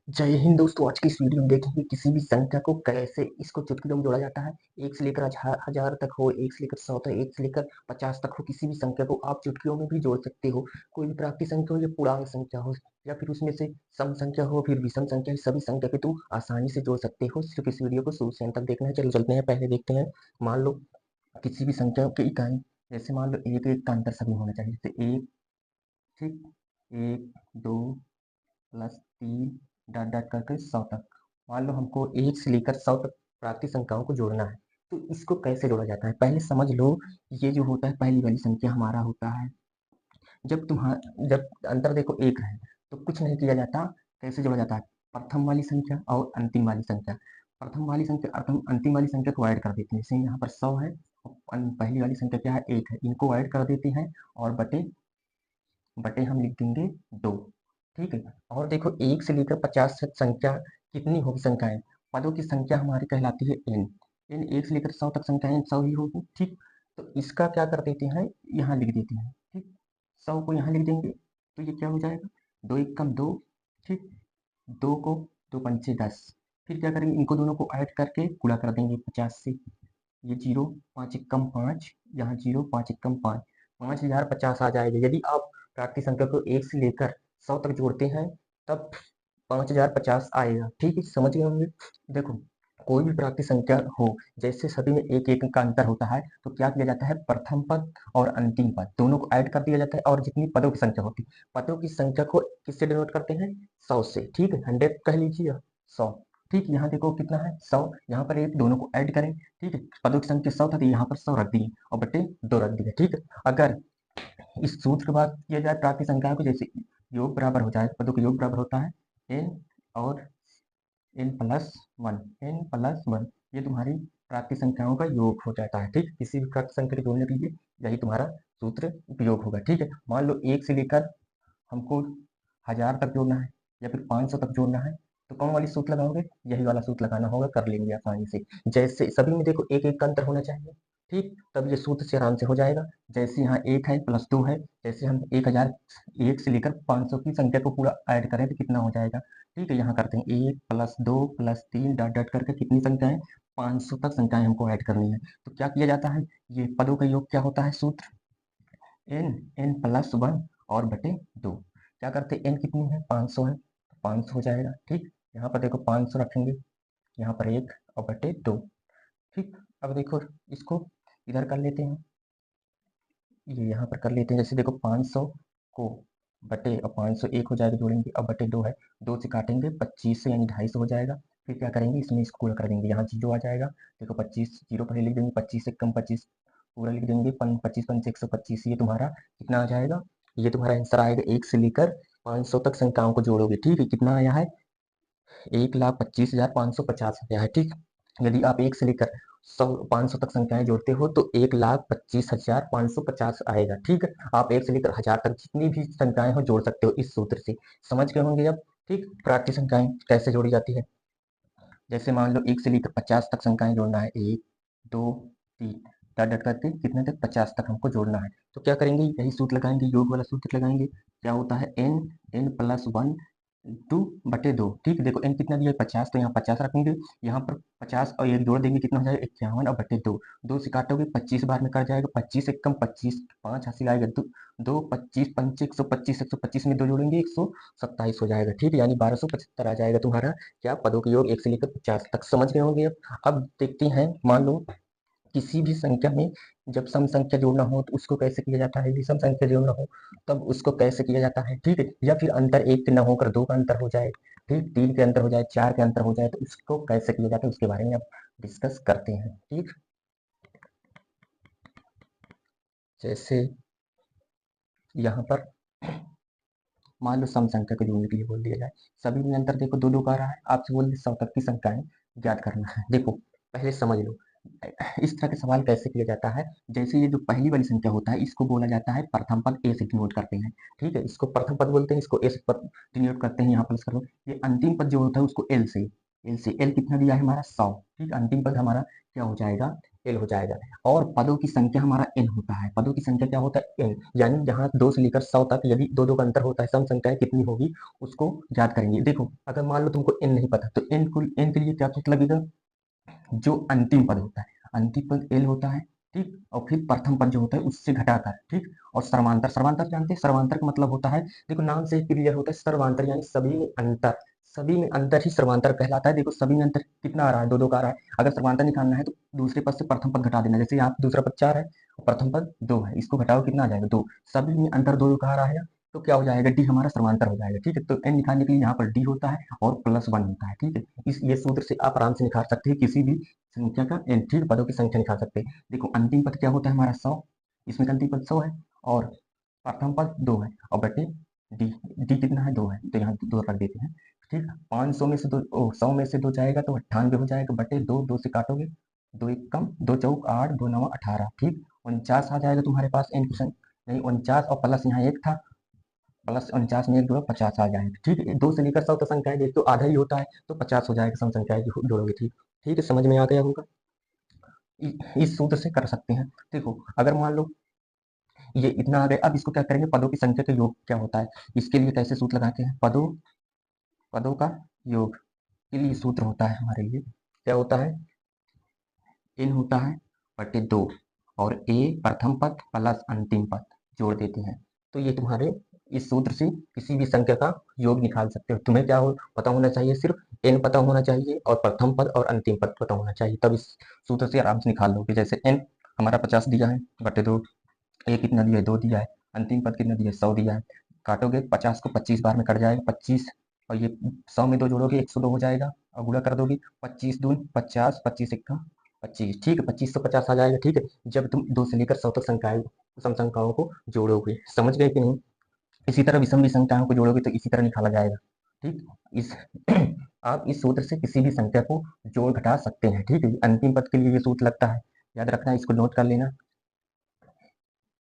जय हिंद दोस्तों। आज की इस वीडियो में देखेंगे किसी भी संख्या को कैसे इसको चुटकियों में जोड़ा जाता है। एक से लेकर हजार तक हो, एक से लेकर 100 तक, एक से लेकर 50 तक हो, किसी भी संख्या को आप चुटकियों में भी जोड़ सकते हो। कोई भी प्राकृतिक संख्या हो या पूर्णांक संख्या हो या फिर उसमें से सम संख्या हो फिर विषम संख्या, सभी संख्या को तुम आसानी से जोड़ सकते हो। सिर्फ इस वीडियो को शुरू से अंत तक देखना है। चलो चलते हैं, पहले देखते हैं। मान लो किसी भी संख्या की इकाई, जैसे मान लो एक एक का अंतर सभी होना चाहिए, जैसे एक, ठीक, एक, दो प्लस तीन डॉट डॉट करके 100 तक। मान लो हमको 1 से लेकर 100 तक प्राकृतिक संख्याओं को जोड़ना है, तो इसको कैसे जोड़ा जाता है पहले समझ लो। ये जो होता है पहली वाली संख्या हमारा होता है, जब अंतर देखो एक है तो कुछ नहीं किया जाता। कैसे जोड़ा जाता है? प्रथम वाली संख्या और अंतिम वाली संख्या, प्रथम वाली संख्या अंतिम वाली संख्या को ऐड कर देते हैं। जैसे यहाँ पर 100 है और पहली वाली संख्या क्या है, एक है, इनको ऐड कर देते हैं और बटे बटे हम लिख देंगे दो। ठीक है। और देखो एक से लेकर 50 तक संख्या कितनी होगी संख्याएं, पदों की संख्या हमारी कहलाती है एन। एन एक से लेकर 100 तक संख्याएं 100 ही होगी। ठीक। तो इसका क्या कर देते हैं, यहाँ लिख देते हैं। ठीक। 100 को यहाँ लिख देंगे तो ये क्या हो जाएगा, दो एक कम दो। ठीक। दो को दो पंचे 10। फिर क्या करेंगे, इनको दोनों को ऐड करके गुणा कर देंगे 50 से। ये जीरो, पाँच एक कम पाँच, यहाँ जीरो, पाँच एक कम पाँच, 5050 आ जाएगा। यदि आप प्राकृतिक संख्या को एक से लेकर 100 तक जोड़ते हैं तब 5050 आएगा। ठीक है, समझ गए होंगे। देखो कोई भी प्राकृतिक संख्या हो, जैसे सभी में एक एक का अंतर होता है, तो क्या किया जाता है, प्रथम पद और अंतिम पद दोनों को ऐड कर दिया जाता है और जितनी पदों की संख्या होती है, पदों की संख्या को किससे डिनोट करते हैं, 100 से। ठीक है, 100 कह लीजिए, 100। ठीक, यहाँ देखो कितना है 100, यहाँ पर एक दोनों को ऐड करें। ठीक है, पदों की संख्या 100 था तो यहाँ पर 100 रख दिए और बटे दो रख दिए। ठीक है। अगर इस सूत्र की बात किया जाए प्राकृतिक संख्या को, जैसे योग बराबर हो जाए, पदों का योग बराबर होता है एन और n plus one, n plus one, ये तुम्हारी प्राकृतिक संख्याओं का योग हो जाता है। ठीक, किसी भी प्राकृतिक संख्या को जोड़ने के लिए यही तुम्हारा सूत्र उपयोग होगा। ठीक है। मान लो एक से लेकर हमको 1000 तक जोड़ना है या फिर 500 तक जोड़ना है, तो कौन वाली सूत्र लगाओगे, यही वाला सूत्र लगाना होगा, कर लेंगे आसानी से। जैसे सभी में देखो एक एक का अंतर होना चाहिए। ठीक, तब ये सूत्र से आराम से हो जाएगा। जैसे यहाँ एक है प्लस दो है, जैसे हम 1000 एक से लेकर 500 की संख्या को पूरा ऐड करें तो कितना हो जाएगा। ठीक है, यहाँ करते हैं एक प्लस दो प्लस तीन डॉट डॉट करके कितनी संख्या है, 500 तक संख्याएं हमको ऐड करनी है। तो क्या किया जाता है, ये पदों का योग क्या होता है, सूत्र एन, एन प्लस वन और बटे दो। क्या करते हैं, एन कितनी है, 500 है, 500 हो जाएगा। ठीक, यहाँ पर देखो 500 रखेंगे, यहाँ पर एक और बटे दो। ठीक। अब देखो इसको इधर कर लेते हैं, ये यहाँ पर कर लेते हैं। जैसे देखो 500 को बटे और 500 एक हो जाएगा, जोड़ेंगे और बटे दो है, दो से काटेंगे 25 से, यानी 250 हो जाएगा। फिर क्या करेंगे, इसमें इसको गुणा कर देंगे, यहाँ जीरो आ जाएगा। देखो 25 जीरो पहले लिख देंगे, 25 से कम 25 पूरा लिख देंगे, 25 पंच 125, ये तुम्हारा कितना आ जाएगा, ये तुम्हारा आंसर आएगा। एक से लेकर 500 तक संख्याओं को जोड़ोगे, ठीक है, कितना आया है, 1,25,550 आया है। ठीक। यदि आप एक से लेकर 500 तक संख्याएं जोड़ते हो तो 1,25,550 आएगा। ठीक है। आप एक से लेकर 1000 तक जितनी भी संख्याएं हो जोड़ सकते हो इस सूत्र से। समझ गए होंगे अब। ठीक, प्राकृतिक संख्याएं कैसे जोड़ी जाती है। जैसे मान लो एक से लेकर 50 तक संख्याएं जोड़ना है, एक, दो, तीन, डट डट करके कितने तक, 50 तक हमको जोड़ना है। तो क्या करेंगे, यही सूत्र लगाएंगे, योग वाला सूत्र लगाएंगे। क्या होता है, n, n plus one two बटे दो। ठीक, देखो एन कितना दिया है, 50, तो यहाँ 50 रखेंगे, यहाँ पर 50 और एक जोड़ देंगे, कितना हो जाएगा, 51 और बटे दो। दो से काटोगे 25 बार में कट जाएगा, 25 एक कम 25, पाँच हासिल आएगा, दो, दो 25 पंच 125, 125 में दो जोड़ेंगे 127 हो जाएगा। ठीक, यानी 1275 आ जाएगा तुम्हारा क्या, पदों के योग एक से लेकर 50 तक। समझ गए होंगे अब देखते हैं, मान लो किसी भी संख्या में जब सम संख्या जोड़ना हो तो उसको कैसे किया जाता है, विषम संख्या जोड़ना हो तब उसको कैसे किया जाता है। ठीक है, या फिर अंतर एक के न होकर दो का अंतर हो जाए, ठीक, तीन के अंतर हो जाए, चार के अंतर हो जाए, तो उसको कैसे किया जाता है उसके बारे में अब डिस्कस करते हैं। ठीक, जैसे यहाँ पर मान लो सम संख्या को जोड़ने के लिए बोल दिया जाए, सभी में अंतर देखो दो दो का आ रहा है, आपसे बोल 100 तक की संख्याएं ज्ञात करना है। देखो पहले समझ लो इस तरह के सवाल कैसे किया जाता है। जैसे ये जो पहली वाली संख्या होता है इसको बोला जाता है प्रथम पद, ए से डिनोट करते हैं। ठीक है, इसको प्रथम पद बोलते हैं, इसको ए से डिनोट करते हैं, यहाँ प्लस करो। ये अंतिम पद जो होता है उसको एल से, एल से, एल कितना दिया है हमारा 100। ठीक, अंतिम पद हमारा क्या हो जाएगा, एल हो जाएगा। और पदों की संख्या हमारा एन होता है। पदों की संख्या क्या होता है? एन। यानी जहाँ 2 से लेकर 100 तक यदि दो का अंतर होता है, सम संख्याएं कितनी होगी उसको याद करेंगे। देखो अगर मान लो तुमको एन नहीं पता तो एन के लिए क्या सूत्र लगेगा? जो अंतिम पद होता है, अंतिम पद एल होता है, ठीक। और फिर प्रथम पद जो होता है उससे घटाकर, ठीक। और सर्वांतर, सर्वांतर जानते हैं? सर्वांतर का मतलब होता है, देखो नाम से ही क्लियर होता है, सर्वांतर यानी सभी में अंतर। सभी में अंतर ही सर्वांतर कहलाता है। देखो सभी में अंतर कितना आ रहा है? दो दो का आ रहा है। अगर सर्वांतर निकालना है तो दूसरे पद से प्रथम पद घटा देना। जैसे यहाँ दूसरा पद 4 है और प्रथम पद 2 है, इसको घटाओ कितना आ जाएगा? 2। सभी में अंतर दो दो का आ रहा है, तो क्या हो जाएगा? डी हमारा सर्वांतर हो जाएगा, ठीक है। तो एन निकालने के लिए यहाँ पर डी होता है और +1 होता है, ठीक है। इस ये सूत्र से आप आराम से निकाल सकते हैं किसी भी संख्या का एन, ठीक। पदों की संख्या निकाल सकते हैं। देखो अंतिम पद क्या होता है हमारा? 100। इसमें का अंतिम पद 100 है और प्रथम पद 2 है और बटे डी। डी कितना है? 2 है, तो यहाँ 2 रख देते हैं, ठीक। 500 में से 2, 100 में से 2 जाएगा तो 98 हो जाएगा, बटे 2। 2 से काटोगे, 2 एक कम, 2 चौक 8, 2 नवा 18, ठीक। 49 आ जाएगा तुम्हारे पास एन की संख्या, नहीं 49 और प्लस यहाँ 1 था, +49 में 1 जोड़ो 50 आ जाएगा, ठीक है। 2 से लेकर 100 तक संख्याएं देख तो आधा ही होता है, तो 50 हो जाएगा सम संख्याएं जोड़ोगे, ठीक। ठीक है, समझ में आ गया होगा। इस सूत्र से कर सकते हैं। देखो अगर मान लो ये इतना आ गया, अब इसको क्या करेंगे? पदों की संख्या का योग क्या होता है, इसके लिए कैसे सूत्र लगाते हैं? पदों पदों का योग के लिए सूत्र होता है हमारे लिए, क्या होता है? एन होता है बटे 2 और ए प्रथम पद प्लस अंतिम पद जोड़ देते हैं। तो ये तुम्हारे इस सूत्र से किसी भी संख्या का योग निकाल सकते हो। तुम्हें क्या पता होना चाहिए? सिर्फ एन पता होना चाहिए और प्रथम पद और अंतिम पद पता होना चाहिए, तब इस सूत्र से आराम से निकाल लोगे। जैसे एन हमारा 50 दिया है बटे 2, ए कितना दिया है? 2 दिया है, अंतिम पद कितना दिया है? 100 दिया है। काटोगे 50 को 25 बार में कट जाएगा, 25 और ये 100 में 2 जोड़ोगे 102 हो जाएगा और गुणा कर दोगे, 25 दून 50, 25 इक्का 25, ठीक है। 2550 आ जाएगा, ठीक है। जब तुम 2 से लेकर 100 तक संख्याएं सम संख्याओं को जोड़ोगे, समझ गए कि नहीं? इसी तरह विषम भी संख्याओं को जोड़ोगे तो इसी तरह निकाला जाएगा, ठीक। इस आप इस सूत्र से किसी भी संख्या को जोड़ घटा सकते हैं, ठीक है। अंतिम पद के लिए ये सूत्र लगता है, याद रखना, इसको नोट कर लेना।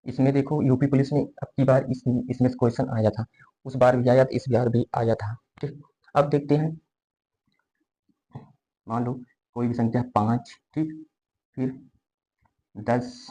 इसमें देखो यूपी पुलिस में अब की बार इसमें क्वेश्चन आया था, उस बार भी आया था, इस बार भी आया था, ठीक। अब देखते हैं, मान लो कोई भी संख्या 5, ठीक, फिर 10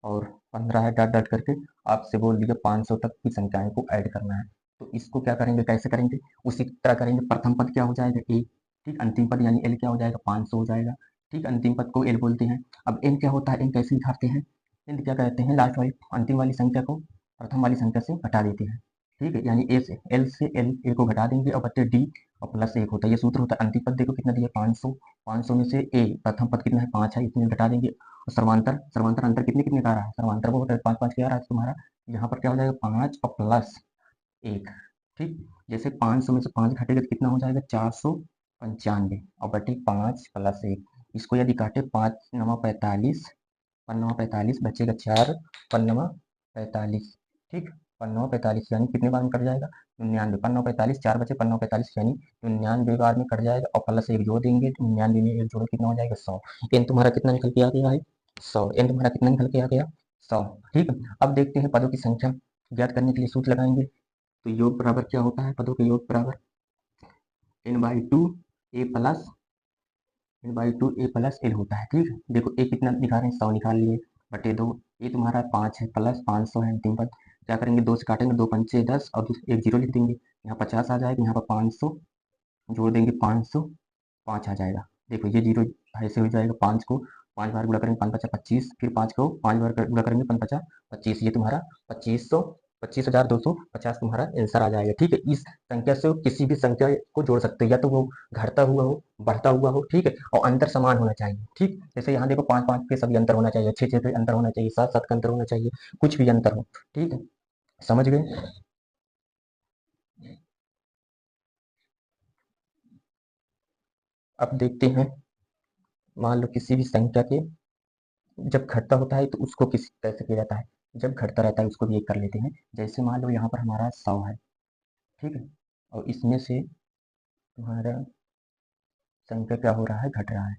और 15 है, डट डट करके आपसे बोल दिया 500 तक की संख्याएं को ऐड करना है। तो इसको क्या करेंगे, कैसे करेंगे? उसी तरह करेंगे। प्रथम पद क्या हो जाएगा? ए, ठीक। अंतिम पद यानी एल क्या हो जाएगा? 500 हो जाएगा, ठीक। अंतिम पद को एल बोलते हैं। अब एन क्या होता है? एन कैसे निकालते हैं? एन क्या कहते हैं? लास्ट वाली अंतिम वाली संख्या को प्रथम वाली संख्या से घटा देते हैं, ठीक है। यानी ए से एल ए को घटा देंगे और बच्चे डी और +1 होता है, ये सूत्र होता है। अंतिम पद देखो कितना दिया? 500। 500 में से ए प्रथम पद कितना है? 5 है, इसमें घटा देंगे। और सर्वांतर, सर्वांतर अंतर कितने कितने का आ रहा है? सर्वांतर वो 5 5 क्या आ रहा है तुम्हारा? यहाँ पर क्या हो जाएगा? 5 और +1, ठीक। जैसे 500 में से 5 घटेगा तो कितना हो जाएगा? 495 और बटे 5 +1। इसको यदि काटे 5 9 45, 5 45 बचेगा 4, 5 45, ठीक। 5 45 यानी कितने बार में कट जाएगा? 99। 5 45, 4 बचे, 5 45 यानी 99 बार में कट जाएगा और +1 जोड़ देंगे तो 99 में 1 जोड़ो कितना हो जाएगा? 100। एन तुम्हारा कितना निकल के आ गया है? 100। एन तुम्हारा कितना निकल के आ गया? 100, ठीक है। अब देखते हैं पदों की संख्या ज्ञात करने के लिए सूत्र लगाएंगे। तो योग बराबर क्या होता है? पदों के योग बराबर n/2 a plus n/2 a plus L होता है, ठीक है। देखो ए कितना निकाल रहे हैं? 100 निकाल लिए बटे 2। ये तुम्हारा 5 है प्लस 500 है अंतिम पद। क्या करेंगे? 2 से काटेंगे, 2 पंचे 10 और एक जीरो लिख देंगे। यहाँ 50 आ जाएगा, यहाँ पर 500 जोड़ देंगे, 505 आ जाएगा। देखो ये जीरो ऐसे हो जाएगा। 5 को 5 बार गुणा करेंगे, 5 पचा 25, फिर 5 को 5 बार गुणा करेंगे, 5 पचा 25, ये तुम्हारा 2500, 25,250 तुम्हारा आंसर आ जाएगा, ठीक है। इस संख्या से किसी भी संख्या को जोड़ सकते हो, या तो वो घटता हुआ हो, बढ़ता हुआ हो, ठीक है। और अंतर समान होना चाहिए, ठीक। जैसे यहाँ देखो 5 5 पे सभी अंतर होना चाहिए, 6 6 पे अंतर होना चाहिए, 7 7 का अंतर होना चाहिए, कुछ भी अंतर हो, ठीक है। समझ गए? अब देखते हैं, मान लो किसी भी संख्या के जब घटता होता है तो उसको किस तरह से किया जाता है, जब घटता रहता है उसको भी एक कर लेते हैं। जैसे मान लो यहाँ पर हमारा 100 है, ठीक है। और इसमें से तुम्हारा संख्या क्या हो रहा है? घट रहा है।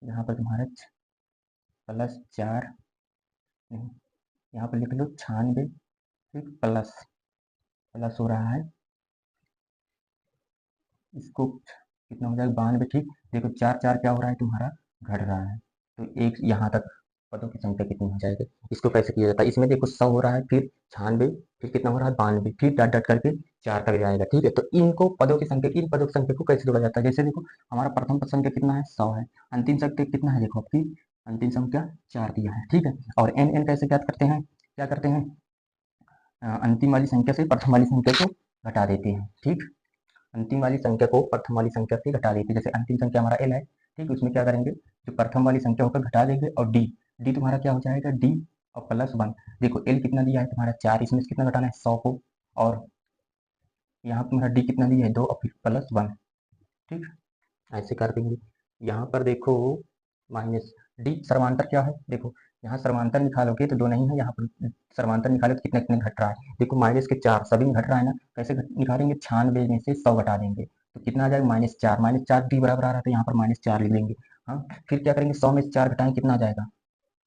यहाँ पर तुम्हारा +4, नहीं, यहाँ पर लिख लो 96, ठीक। प्लस प्लस हो रहा है, इसको कितना हो जाएगा? 92, ठीक। देखो 4 4 क्या हो रहा है तुम्हारा? घट रहा है, तो एक यहाँ तक पदों की संख्या कितनी हो जाएगी, इसको कैसे किया जाता है। इसमें देखो 100 हो रहा है, फिर 96, फिर कितना हो रहा है 92, फिर डॉट डॉट करके 4 तक जाएगा। ठीक है, तो इनको पदों की संख्या, इन पदों की संख्या को कैसे जोड़ा जाता है। जैसे देखो हमारा प्रथम पद संख्या कितना है 100 है, अंतिम संख्या कितना है देखो आपकी अंतिम संख्या 4 दिया है। ठीक है, और एन एन कैसे ज्ञात करते हैं, क्या करते हैं, अंतिम वाली संख्या से प्रथम वाली संख्या को घटा देते हैं। ठीक, अंतिम वाली संख्या को प्रथम वाली संख्या से घटा देते हैं। जैसे अंतिम संख्या हमारा एल है, ठीक, उसमें क्या करेंगे, जो प्रथम वाली संख्या होकर घटा देंगे, और डी, डी तुम्हारा क्या हो जाएगा डी और प्लस 1। देखो एल कितना दिया है तुम्हारा 4, इसमें से कितना घटाना है 100 को, और यहाँ तुम्हारा डी कितना दिया है 2 और फिर प्लस 1। ठीक, ऐसे कर देंगे। यहाँ पर देखो माइनस डी सर्वांतर क्या है, देखो यहाँ सर्वांतर निकालोगे तो 2 नहीं है, यहाँ पर सर्वांतर निकालो तो कितना कितना घट रहा है, देखो माइनस के 4 सभी में घट रहा है ना, कैसे निकालेंगे 96 में से 100 घटा देंगे तो कितना आ जाएगा -4, -4 डी बराबर आ रहा था, यहाँ पर -4 लिख लेंगे। हाँ, फिर क्या करेंगे 100 में से 4 घटाएंगे कितना आ जाएगा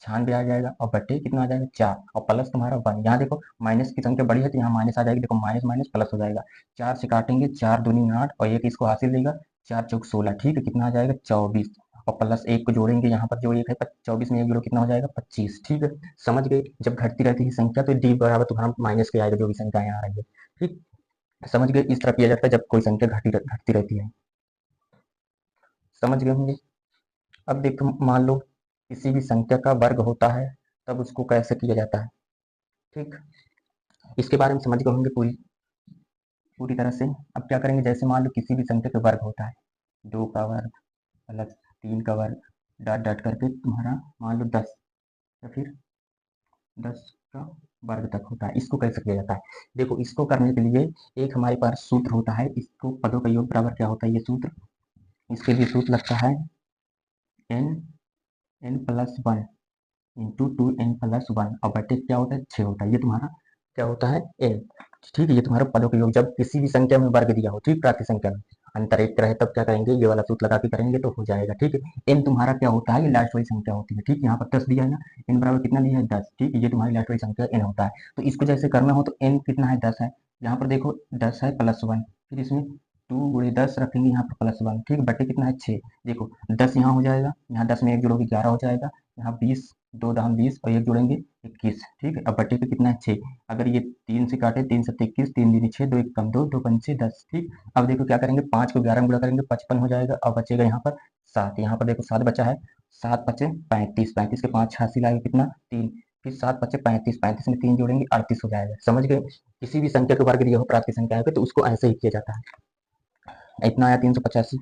96 आ जाएगा, और बट्टे कितना आ जाएगा 4, और प्लस तुम्हारा 1। यहाँ देखो माइनस की संख्या बड़ी है तो यहाँ माइनस आ जाएगी, देखो माइनस माइनस प्लस हो जाएगा, 4 से काटेंगे 4 दूनी 8 और एक इसको हासिल देगा 4 चौक 16। ठीक है, कितना आ जाएगा 24, और प्लस एक को जोड़ेंगे, यहाँ पर जो एक है 24 में एक जोड़ो कितना हो जाएगा 25। ठीक है, समझ गए, जब घटती रहती है संख्या तो डी बराबर तुम्हारा माइनस के आएगा जो भी संख्या यहाँ आ रही है। ठीक, समझ गए, इस तरह किया जाता है जब कोई संख्या घटती रहती है, समझ गए होंगे। अब देखो मान लो किसी भी संख्या का वर्ग होता है तब उसको कैसे किया जाता है। ठीक, इसके बारे में समझ गए होंगे पूरी पूरी तरह से। अब क्या करेंगे, जैसे मान लो किसी भी संख्या का वर्ग होता है, 2 का वर्ग प्लस 3 का वर्ग डॉट डॉट करके तुम्हारा मान लो 10 या फिर 10 का वर्ग तक होता है, इसको कैसे किया जाता है। देखो इसको करने के लिए एक हमारे पास सूत्र होता है, इसको पदों का योग बराबर क्या होता है ये सूत्र, इसके लिए सूत्र लगता है n n plus 1 into 2n+1, और बटे क्या होता है 6 होता है, ये तुम्हारा क्या होता है n। ठीक है, ये तुम्हारा पदों का योग जब किसी भी संख्या में वर्ग दिया हो, ठीक, प्राकृत संख्या में अंतर एक रहे तब क्या करेंगे ये वाला सूत्र लगा के करेंगे तो हो जाएगा। ठीक है, n तुम्हारा क्या होता है, ये लास्ट वाली संख्या होती है। ठीक, यहाँ पर 10 दिया है ना, n बराबर कितना दिया है 10। ठीक है, ये तुम्हारी लास्ट वाली संख्या n होता है, तो इसको जैसे करना हो तो n कितना है 10 है, यहाँ पर देखो 10 है +1, फिर इसमें 2 गुणे 10 रखेंगे यहाँ पर +1। ठीक, बटे कितना है 6, देखो 10 यहाँ हो जाएगा, यहाँ 10 में एक जोड़ोगे 11 हो जाएगा, यहाँ 20, 2 दाम 20 और एक जोड़ेंगे 21। ठीक है, अब बटे पे कितना है 6, अगर ये 3 से काटे 3 7 21, 3 दूनी 6, 2 1 कम 2, 2 पंचे 10। ठीक, अब देखो क्या करेंगे 5 को 11 में गुणा करेंगे 55 हो जाएगा, और बचेगा यहाँ पर 7, यहाँ पर देखो 7 बचा है, 7 बचे 35, 35 के 5 हासिल आएगा कितना 3, फिर 7 बचे 35, 35 में 3 जोड़ेंगे 38 हो जाएगा। समझ गए, किसी भी संख्या का वर्ग दिया हो प्राकृत संख्या है तो उसको ऐसे ही किया जाता है। इतना आया 385।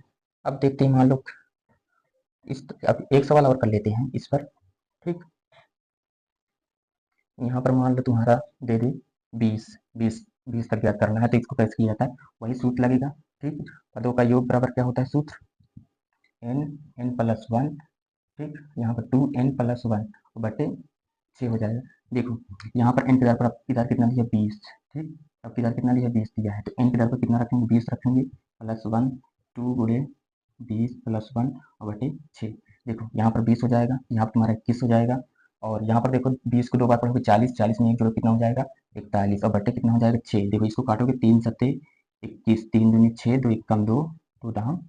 अब देखते हैं मान लो अब एक सवाल और कर लेते हैं इस पर। ठीक, यहाँ पर मान लो तुम्हारा दे दे 20 20 20 तक ज्ञात करना है तो इसको कैसे किया जाता है, वही सूत्र लगेगा। ठीक, पदों का योग बराबर क्या होता है सूत्र n n+1। ठीक, यहाँ पर 2n+1 बटे 6 हो जाएगा। देखो यहाँ पर n के दर पर अब किधर कितना दिया 20। ठीक, अब किधर कितना दिया 20 दिया है तो n के दर पर कितना रखेंगे 20 रखेंगे, +1 2 गुणे 20 +1 और बटे 6। देखो यहाँ पर 20 हो जाएगा, यहाँ पर तुम्हारा 21 हो जाएगा, और यहाँ पर देखो 20 को 2 बार पढ़ोगे 40, 40 में एक जोड़ो कितना हो जाएगा 41, और बटे कितना हो जाएगा 6। देखो इसको काटोगे 3 सत्ते 21, 3 दूनी 6, 2 1 कम 2, 2 दाम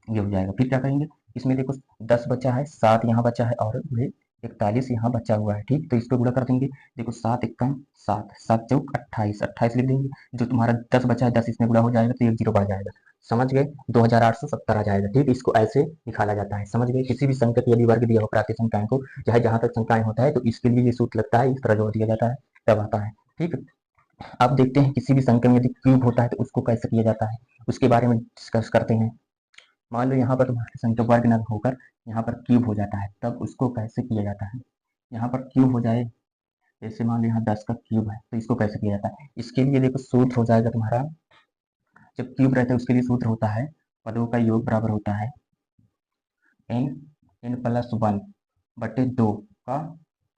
ये हो जाएगा। फिर क्या करेंगे, इसमें देखो 10 बचा है, 7 यहाँ बचा है, और 41 यहाँ बचा हुआ है। ठीक, तो इसको गुणा कर देंगे, देखो 7 एकम 7, 7 चौक 28, 28 लिख देंगे, जो तुम्हारा 10 बचा है 10 इसमें गुणा हो जाएगा तो एक जीरो बढ़ जाएगा। समझ गए, 2870 आ जाएगा। ठीक, इसको ऐसे निकाला जाता है। समझ गए, किसी भी संख्या की यदि वर्ग दिया हो प्राकृत संख्याएं को, चाहे जहां तक संख्याएं होता है तो इसके लिए ये सूत्र लगता है, इस तरह जोड़ दिया जाता है तब आता है। ठीक, अब देखते हैं किसी भी संख्या में यदि क्यूब होता है तो उसको कैसे किया जाता है, उसके बारे में डिस्कस करते हैं। मान लो यहाँ पर तुम्हारी संख्या वर्ग न होकर यहाँ पर क्यूब हो जाता है तब उसको कैसे किया जाता है। यहाँ पर क्यूब हो जाए, जैसे मान लो यहाँ 10 का क्यूब है तो इसको कैसे किया जाता है, इसके लिए देखो सूत्र हो जाएगा तुम्हारा, जब क्यूब रहता है उसके लिए सूत्र होता है पदों का योग बराबर होता है n n+1 बटे 2 का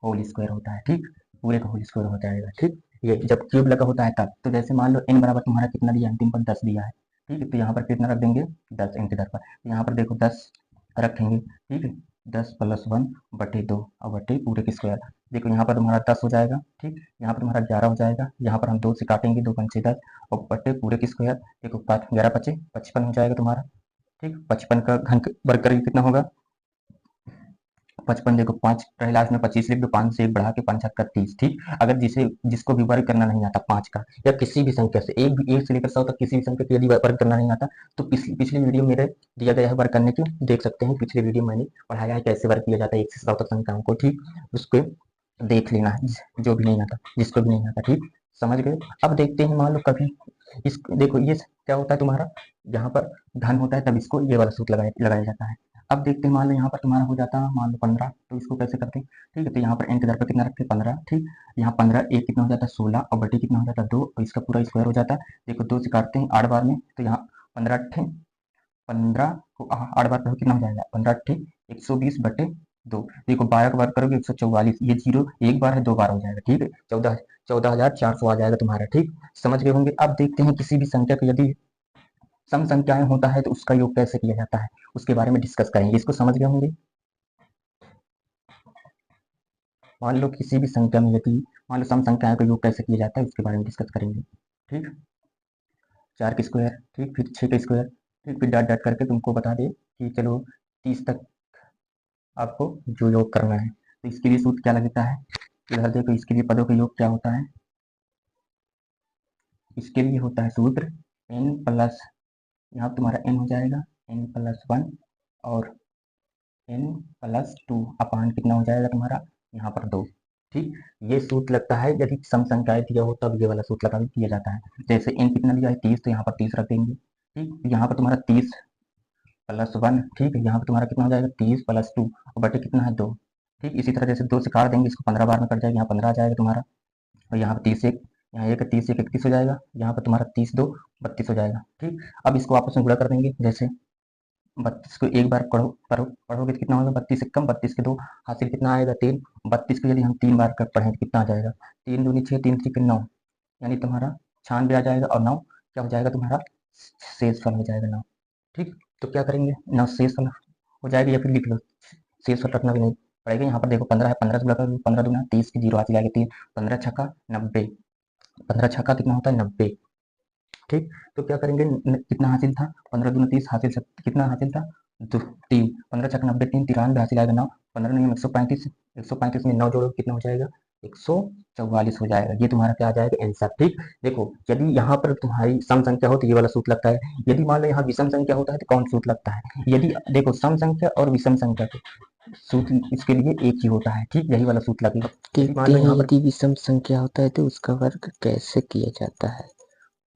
होल स्क्वायर होता है। ठीक, पूरे का होल स्क्वायर हो जाएगा। ठीक, ये जब क्यूब लगा होता है तब, तो जैसे मान लो n बराबर तुम्हारा कितना दिया अंतिम पर 10 दिया है। ठीक है, तो यहाँ पर कितना रख देंगे 10 n के दर पर, यहाँ पर देखो 10 रखेंगे। ठीक है, 10+1 बटे 2 और बटे पूरे के स्क्वायर, देखो यहाँ पर तुम्हारा 10 हो जाएगा। ठीक, यहाँ पर तुम्हारा 11 हो जाएगा, यहाँ पर हम 2 से काटेंगे 2 पंचे 10 और बटे पूरे के स्क्वायर, देखो 11 पचे 55 हो जाएगा तुम्हारा। ठीक, 55 का घन वर्ग करेंगे कितना होगा 55 देखो 5 रहे लास्ट में 25 लिख दो, 5 से 1 बढ़ा के 5 छक्का 30। ठीक, अगर जिसको भी वर्ग करना नहीं आता 5 का या किसी भी संख्या से एक से लेकर 100 तक किसी भी संख्या के यदि वर्ग करना नहीं आता तो पिछली वीडियो मेरे दिया गया है वर्ग करने की, देख सकते हैं। पिछले वीडियो मैंने पढ़ाया है कैसे वर्ग किया जाता है 1 से 100 तक संख्याओं को। ठीक, उसको देख लेना है जो भी नहीं आता, जिसको भी नहीं आता। ठीक, समझ गए। अब देखते हैं, मान लो कभी इस देखो ये क्या होता है तुम्हारा, यहाँ पर धन होता है तब इसको ये वाला सूत्र लगाया जाता है। अब देखते हैं, मान लो यहाँ पर तुम्हारा हो जाता है मान लो 15, तो इसको कैसे करते हैं। ठीक है, तो यहाँ पर n के दर पर कितना रखते हैं 15। ठीक, यहाँ 15 एक कितना हो जाता है 16 और बटे कितना हो जाता है 2 और इसका पूरा स्क्वायर हो जाता है। देखो 2 से काटते हैं 8 बार में, तो यहाँ 15 अट्ठे 15 को 8 बार करो कितना हो जाएगा 15 अट्ठे 120 बटे 2। देखो 12 का वर्ग करोगे 144, ये जीरो एक बार है 2 बार हो जाएगा। ठीक है, 14,400 आ जाएगा तुम्हारा। ठीक, समझ गए होंगे। अब देखते हैं किसी भी संख्या को यदि सम संख्याएं होता है तो उसका योग कैसे किया जाता है, उसके बारे में डिस्कस करेंगे। इसको समझ गए होंगे। मान लो किसी भी संख्या में यदि मान लो सम संख्याओं का योग कैसे किया जाता है उसके बारे में डिस्कस करेंगे। ठीक, 4 का स्क्वायर, ठीक, फिर 6 का स्क्वायर, ठीक, फिर डॉट डॉट करके तुमको बता दे कि चलो 30 तक आपको जो योग करना है। तो इसके लिए सूत्र क्या लगता है, इधर देखो इसके लिए पदों का योग क्या होता है। इसके लिए होता है सूत्र n प्लस, यहाँ तुम्हारा n हो जाएगा n प्लस 1 और n प्लस 2 अपान कितना हो जाएगा तुम्हारा यहाँ पर 2। ठीक, ये सूत्र लगता है यदि सम संख्याएं दिया हो तब ये वाला सूत्र लगा दिया जाता है। जैसे n कितना दिया है 30, तो यहाँ पर 30 रख देंगे। ठीक, यहाँ पर तुम्हारा 30 प्लस 1, ठीक है, यहाँ पर तुम्हारा कितना हो जाएगा 30 प्लस 2 और बटे कितना है 2। ठीक, इसी तरह जैसे 2 से काट देंगे इसको 15 बार में कट जाएगा, यहाँ 15 आ जाएगा तुम्हारा और यहाँ पर 30 एक, यहाँ एक 30 एक 31 हो जाएगा, यहाँ पर तुम्हारा 30 2 32 हो जाएगा। ठीक, अब इसको आपस में गुणा कर देंगे। जैसे 32 को एक बार पढ़ोगे तो कितना होगा 32 से कम, 32 के 2 हासिल कितना आएगा 3। 32 को यदि हम 3 बार पढ़ें तो कितना आ जाएगा 3 दूनी 6 3 3 9, यानी तुम्हारा 96 आ जाएगा और 9 क्या हो जाएगा तुम्हारा शेष फल हो जाएगा 9। ठीक, तो क्या करेंगे 9 शेष फल हो जाएगा या फिर लिख लो, शेष फल रखना भी नहीं पड़ेगा। यहाँ पर देखो 15 है, 15 से गुणा करोगे 15 दूना 30 की 0 हासिल आएगा 3, 15 छक्का 90, 15 छक्का कितना होता है 90। ठीक, तो क्या करेंगे कितना हासिल था 15 दूना 30 हासिल कितना हासिल था 3, 15 छक्का 90 3 93 हासिल आएगा 9, 15 नहीं 135, 135 में 9 जोड़ो कितना हो जाएगा 144 हो जाएगा। ये तुम्हारा क्या आ जाएगा आंसर। ठीक, देखो यदि यहाँ पर तुम्हारी सम संख्या हो तो ये वाला सूत्र लगता है, यदि मान लो यहाँ विषम संख्या होता है तो कौन सूत्र लगता है। यदि देखो सम संख्या और विषम संख्या के सूत्र इसके लिए एक ही होता है। ठीक, यही वाला सूत्र लगेगा। देखते हैं यदि विषम संख्या होता है तो उसका वर्ग कैसे किया जाता है।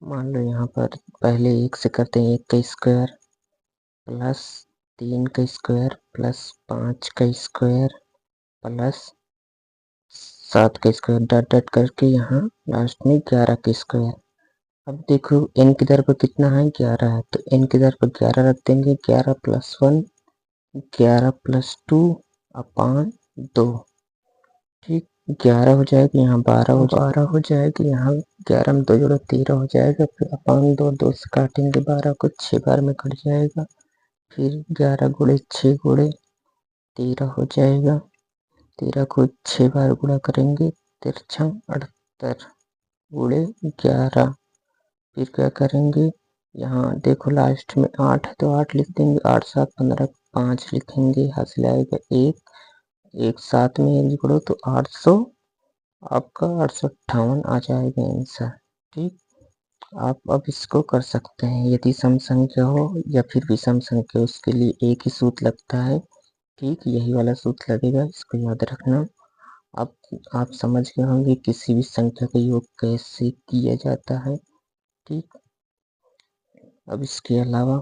मान लो यहाँ पर पहले 1 से करते हैं 1 का स्क्वायर प्लस 3 का स्क्वायर प्लस 5 का स्क्वायर प्लस 7 का स्क्वायर डॉट डॉट करके यहाँ लास्ट में 11 का स्क्वायर। अब देखो n की दर पर कितना है 11 है, तो n की दर पर 11 रख देंगे, 11 प्लस 1 11 प्लस 2 अपान 2। ठीक, 11 हो जाएगा, यहाँ 12 हो जाएगा, यहाँ 11 में 2 जोड़ो 13 हो जाएगा, फिर अपान 2 2 से काटेंगे 12 को 6 बार में कट जाएगा, फिर 11 गुणे 6 गुणे 13 हो जाएगा, 13 को 6 बार गुणा करेंगे 13 78 गुणे 11। फिर क्या करेंगे यहाँ देखो लास्ट में 8 है तो 8 लिख देंगे, 8 7 15 5 लिखेंगे, हासिल आएगा 1 साथ में 1 जोड़ो तो 800, आपका 858 आ जाएगा आंसर। ठीक, आप अब इसको कर सकते हैं यदि सम संख्या हो या फिर विषम संख्या, उसके लिए एक ही सूत्र लगता है। ठीक, यही वाला सूत्र लगेगा, इसको याद रखना। अब आप समझ गए होंगे किसी भी संख्या का योग कैसे किया जाता है। ठीक, अब इसके अलावा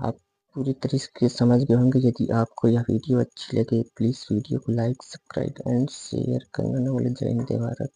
आप पूरी तरीके से समझ गए होंगे। यदि आपको यह वीडियो अच्छी लगे प्लीज़ वीडियो को लाइक सब्सक्राइब एंड शेयर करना न भूलें। जय हिंद, जय भारत।